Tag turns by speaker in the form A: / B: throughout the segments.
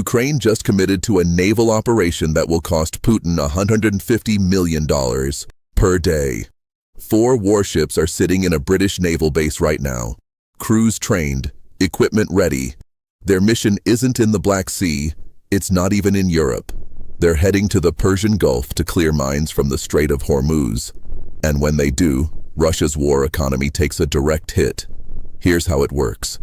A: Ukraine just committed to a naval operation that will cost Putin $150 million per day. 4 warships are sitting in a British naval base right now. Crews trained, equipment ready. Their mission isn't in the Black Sea, it's not even in Europe. They're heading to the Persian Gulf to clear mines from the Strait of Hormuz. And when they do, Russia's war economy takes a direct hit. Here's how it works.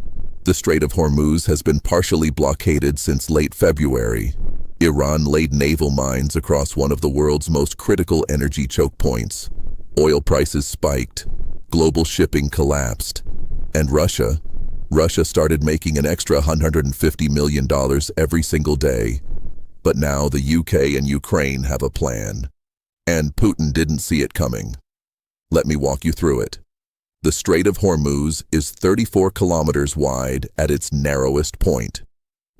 A: The Strait of Hormuz has been partially blockaded since late February. Iran laid naval mines across one of the world's most critical energy choke points. Oil prices spiked, global shipping collapsed, and Russia started making an extra $150 million every single day. But now the UK and Ukraine have a plan. And Putin didn't see it coming. Let me walk you through it. The Strait of Hormuz is 34 kilometers wide at its narrowest point.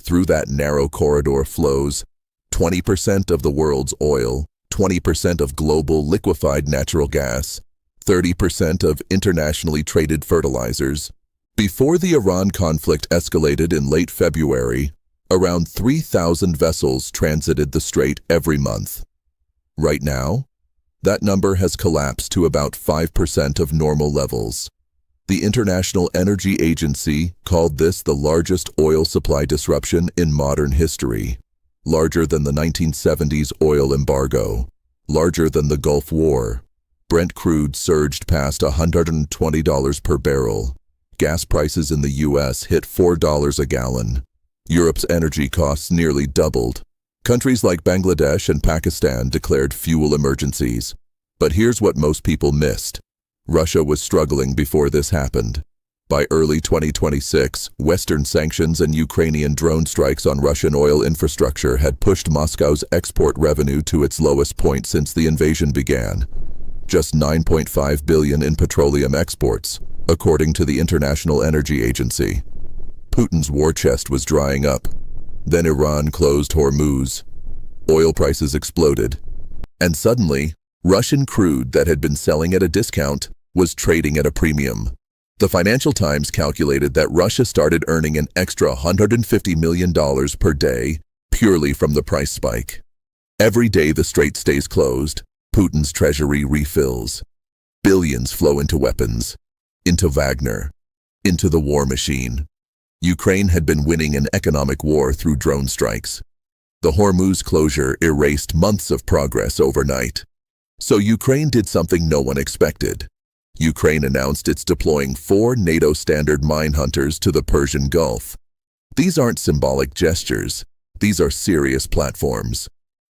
A: Through that narrow corridor flows 20% of the world's oil, 20% of global liquefied natural gas, 30% of internationally traded fertilizers. Before the Iran conflict escalated in late February, around 3,000 vessels transited the strait every month. Right now, that number has collapsed to about 5% of normal levels. The International Energy Agency called this the largest oil supply disruption in modern history, larger than the 1970s oil embargo, larger than the Gulf War. Brent crude surged past $120 per barrel. Gas prices in the US hit $4 a gallon. Europe's energy costs nearly doubled. Countries like Bangladesh and Pakistan declared fuel emergencies. But here's what most people missed. Russia was struggling before this happened. By early 2026, Western sanctions and Ukrainian drone strikes on Russian oil infrastructure had pushed Moscow's export revenue to its lowest point since the invasion began. Just $9.5 billion in petroleum exports, according to the International Energy Agency. Putin's war chest was drying up. Then Iran closed Hormuz. Oil prices exploded. And suddenly, Russian crude that had been selling at a discount was trading at a premium. The Financial Times calculated that Russia started earning an extra $150 million per day purely from the price spike. Every day the strait stays closed, Putin's treasury refills. Billions flow into weapons, into Wagner, into the war machine. Ukraine had been winning an economic war through drone strikes. The Hormuz closure erased months of progress overnight. So Ukraine did something no one expected. Ukraine announced it's deploying 4 NATO-standard mine hunters to the Persian Gulf. These aren't symbolic gestures. These are serious platforms.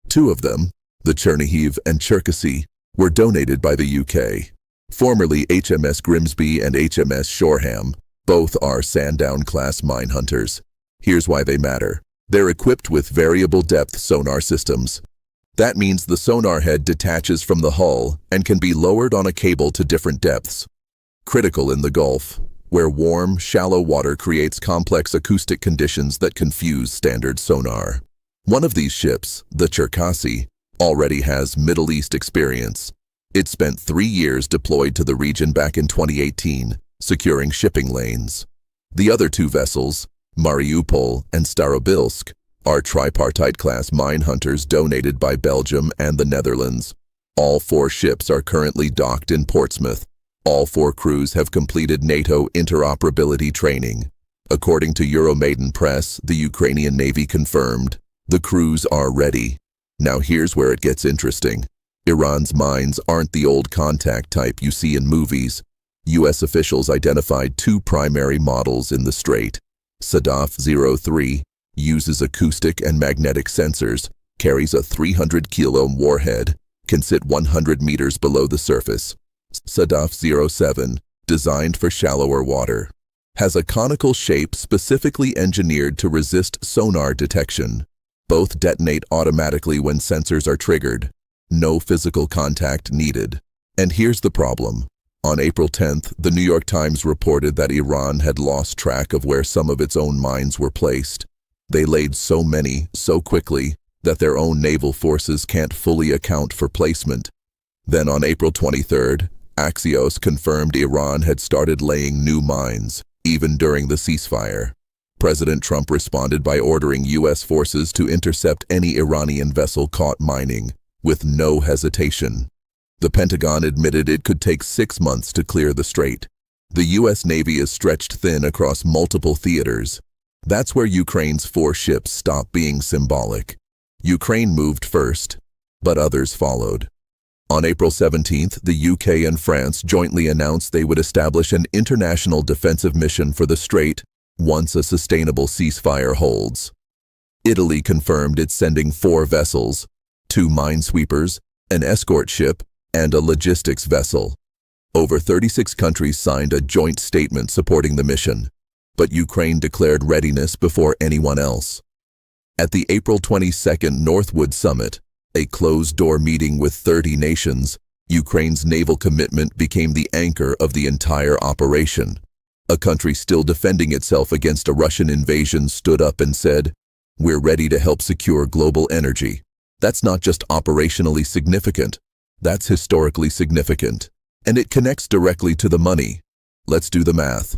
A: 2 of them, the Chernihiv and Cherkasy, were donated by the UK. Formerly HMS Grimsby and HMS Shoreham, both are Sandown-class mine hunters. Here's why they matter. They're equipped with variable depth sonar systems. That means the sonar head detaches from the hull and can be lowered on a cable to different depths. Critical in the Gulf, where warm, shallow water creates complex acoustic conditions that confuse standard sonar. One of these ships, the Cherkasy, already has Middle East experience. It spent 3 years deployed to the region back in 2018, securing shipping lanes. The other 2 vessels, Mariupol and Starobilsk, are Tripartite-class mine hunters donated by Belgium and the Netherlands. All 4 ships are currently docked in Portsmouth. All 4 crews have completed NATO interoperability training. According to Euromaidan Press, the Ukrainian Navy confirmed the crews are ready. Now here's where it gets interesting. Iran's mines aren't the old contact type you see in movies. U.S. officials identified 2 primary models in the strait. Sadaf-03 uses acoustic and magnetic sensors, carries a 300-kilo warhead, can sit 100 meters below the surface. Sadaf-07, designed for shallower water, has a conical shape specifically engineered to resist sonar detection. Both detonate automatically when sensors are triggered. No physical contact needed. And here's the problem. On April 10th, the New York Times reported that Iran had lost track of where some of its own mines were placed. They laid so many, so quickly, that their own naval forces can't fully account for placement. Then on April 23rd, Axios confirmed Iran had started laying new mines, even during the ceasefire. President Trump responded by ordering U.S. forces to intercept any Iranian vessel caught mining, with no hesitation. The Pentagon admitted it could take 6 months to clear the strait. The U.S. Navy is stretched thin across multiple theaters. That's where Ukraine's 4 ships stopped being symbolic. Ukraine moved first, but others followed. On April 17th, the UK and France jointly announced they would establish an international defensive mission for the strait once a sustainable ceasefire holds. Italy confirmed it's sending 4 vessels, 2 minesweepers, an escort ship, and a logistics vessel. Over 36 countries signed a joint statement supporting the mission, but Ukraine declared readiness before anyone else. At the April 22nd Northwood Summit, a closed-door meeting with 30 nations, Ukraine's naval commitment became the anchor of the entire operation. A country still defending itself against a Russian invasion stood up and said, "We're ready to help secure global energy." That's not just operationally significant, that's historically significant. And it connects directly to the money. Let's do the math.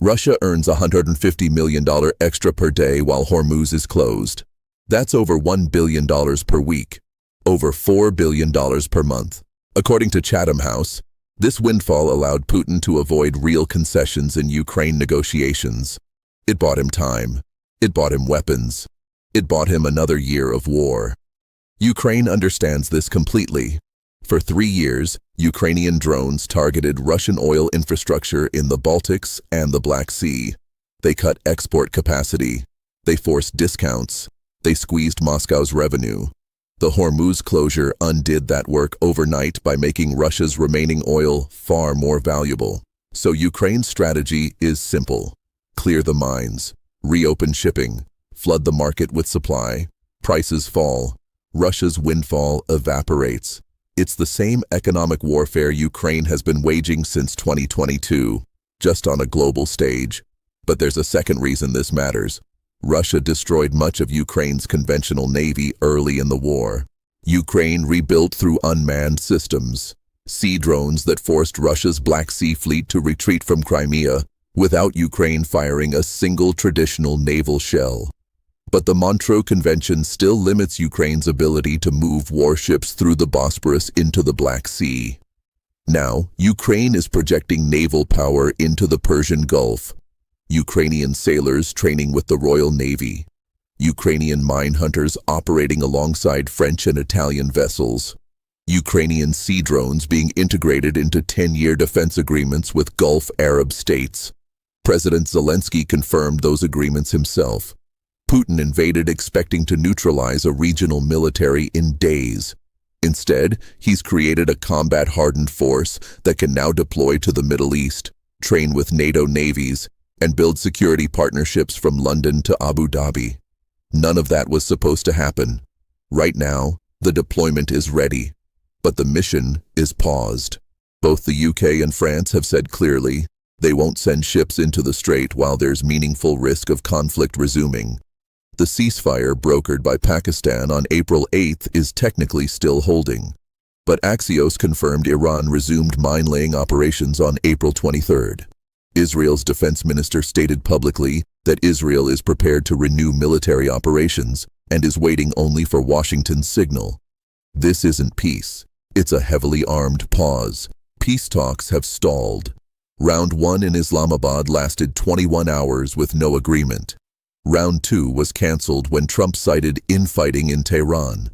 A: Russia earns $150 million extra per day while Hormuz is closed. That's over $1 billion per week. Over $4 billion per month. According to Chatham House, this windfall allowed Putin to avoid real concessions in Ukraine negotiations. It bought him time. It bought him weapons. It bought him another year of war. Ukraine understands this completely. For 3 years, Ukrainian drones targeted Russian oil infrastructure in the Baltics and the Black Sea. They cut export capacity. They forced discounts. They squeezed Moscow's revenue. The Hormuz closure undid that work overnight by making Russia's remaining oil far more valuable. So Ukraine's strategy is simple. Clear the mines, reopen shipping, flood the market with supply, prices fall, Russia's windfall evaporates. It's the same economic warfare Ukraine has been waging since 2022, just on a global stage. But there's a second reason this matters. Russia destroyed much of Ukraine's conventional navy early in the war. Ukraine rebuilt through unmanned systems, sea drones that forced Russia's Black Sea fleet to retreat from Crimea without Ukraine firing a single traditional naval shell. But the Montreux Convention still limits Ukraine's ability to move warships through the Bosporus into the Black Sea. Now, Ukraine is projecting naval power into the Persian Gulf. Ukrainian sailors training with the Royal Navy. Ukrainian mine hunters operating alongside French and Italian vessels. Ukrainian sea drones being integrated into 10-year defense agreements with Gulf Arab states. President Zelensky confirmed those agreements himself. Putin invaded expecting to neutralize a regional military in days. Instead, he's created a combat-hardened force that can now deploy to the Middle East, train with NATO navies, and build security partnerships from London to Abu Dhabi. None of that was supposed to happen. Right now, the deployment is ready, but the mission is paused. Both the UK and France have said clearly they won't send ships into the strait while there's meaningful risk of conflict resuming. The ceasefire brokered by Pakistan on April 8th is technically still holding, but Axios confirmed Iran resumed mine-laying operations on April 23rd. Israel's defense minister stated publicly that Israel is prepared to renew military operations and is waiting only for Washington's signal. This isn't peace. It's a heavily armed pause. Peace talks have stalled. Round 1 in Islamabad lasted 21 hours with no agreement. Round 2 was cancelled when Trump cited infighting in Tehran.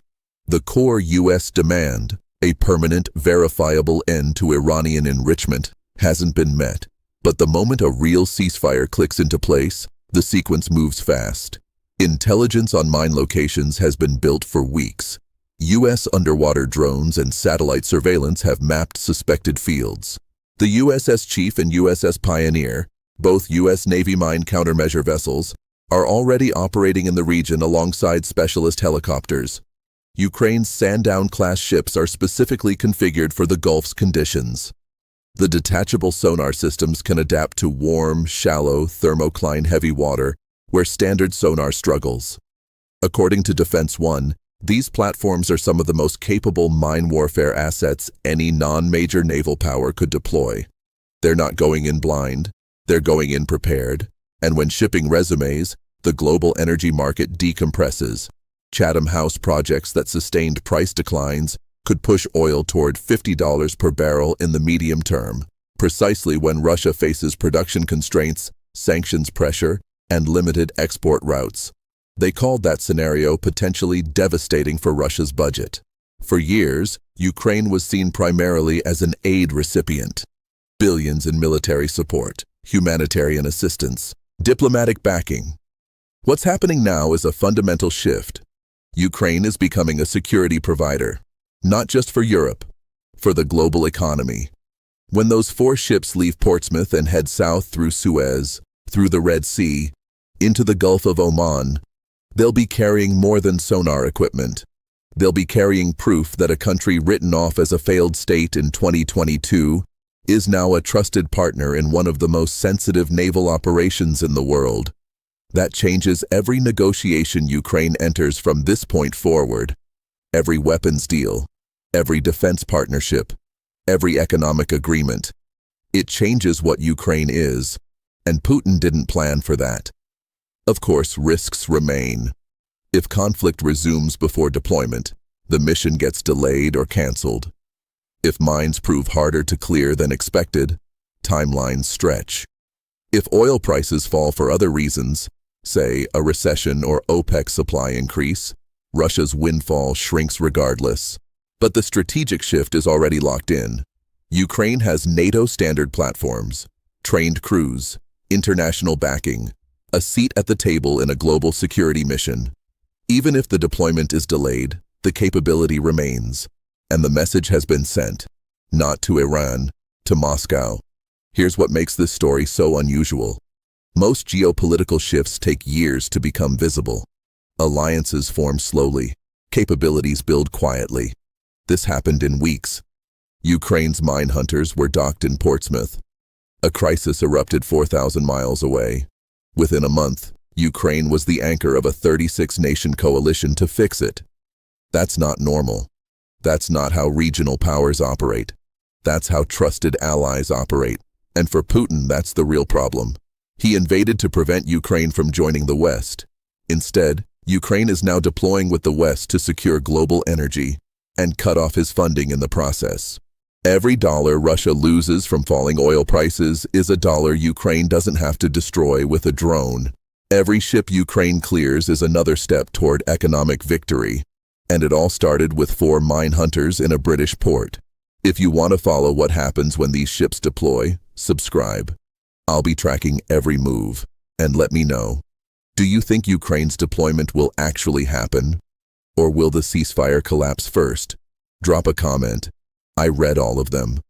A: The core U.S. demand, a permanent, verifiable end to Iranian enrichment, hasn't been met. But the moment a real ceasefire clicks into place, the sequence moves fast. Intelligence on mine locations has been built for weeks. U.S. underwater drones and satellite surveillance have mapped suspected fields. The USS Chief and USS Pioneer, both U.S. Navy mine countermeasure vessels, are already operating in the region alongside specialist helicopters. Ukraine's Sandown-class ships are specifically configured for the Gulf's conditions. The detachable sonar systems can adapt to warm, shallow, thermocline heavy water where standard sonar struggles. According to Defense One, these platforms are some of the most capable mine warfare assets any non-major naval power could deploy. They're not going in blind, they're going in prepared. And when shipping resumes, the global energy market decompresses. Chatham House projects that sustained price declines could push oil toward $50 per barrel in the medium term, precisely when Russia faces production constraints, sanctions pressure, and limited export routes. They called that scenario potentially devastating for Russia's budget. For years, Ukraine was seen primarily as an aid recipient. Billions in military support, humanitarian assistance, diplomatic backing. What's happening now is a fundamental shift. Ukraine is becoming a security provider, not just for Europe, for the global economy. When those 4 ships leave Portsmouth and head south through Suez, through the Red Sea, into the Gulf of Oman, they'll be carrying more than sonar equipment. They'll be carrying proof that a country written off as a failed state in 2022 is now a trusted partner in one of the most sensitive naval operations in the world. That changes every negotiation Ukraine enters from this point forward. Every weapons deal, every defense partnership, every economic agreement. It changes what Ukraine is, and Putin didn't plan for that. Of course, risks remain. If conflict resumes before deployment, the mission gets delayed or canceled. If mines prove harder to clear than expected, timelines stretch. If oil prices fall for other reasons, say a recession or OPEC supply increase, Russia's windfall shrinks regardless. But the strategic shift is already locked in. Ukraine has NATO-standard platforms, trained crews, international backing, a seat at the table in a global security mission. Even if the deployment is delayed, the capability remains, and the message has been sent, not to Iran, to Moscow. Here's what makes this story so unusual. Most geopolitical shifts take years to become visible. Alliances form slowly, capabilities build quietly. This happened in weeks. Ukraine's mine hunters were docked in Portsmouth. A crisis erupted 4,000 miles away. Within a month, Ukraine was the anchor of a 36-nation coalition to fix it. That's not normal. That's not how regional powers operate. That's how trusted allies operate. And for Putin, that's the real problem. He invaded to prevent Ukraine from joining the West. Instead, Ukraine is now deploying with the West to secure global energy and cut off his funding in the process. Every dollar Russia loses from falling oil prices is a dollar Ukraine doesn't have to destroy with a drone. Every ship Ukraine clears is another step toward economic victory. And it all started with 4 mine hunters in a British port. If you want to follow what happens when these ships deploy, subscribe. I'll be tracking every move, and let me know. Do you think Ukraine's deployment will actually happen? Or will the ceasefire collapse first? Drop a comment. I read all of them.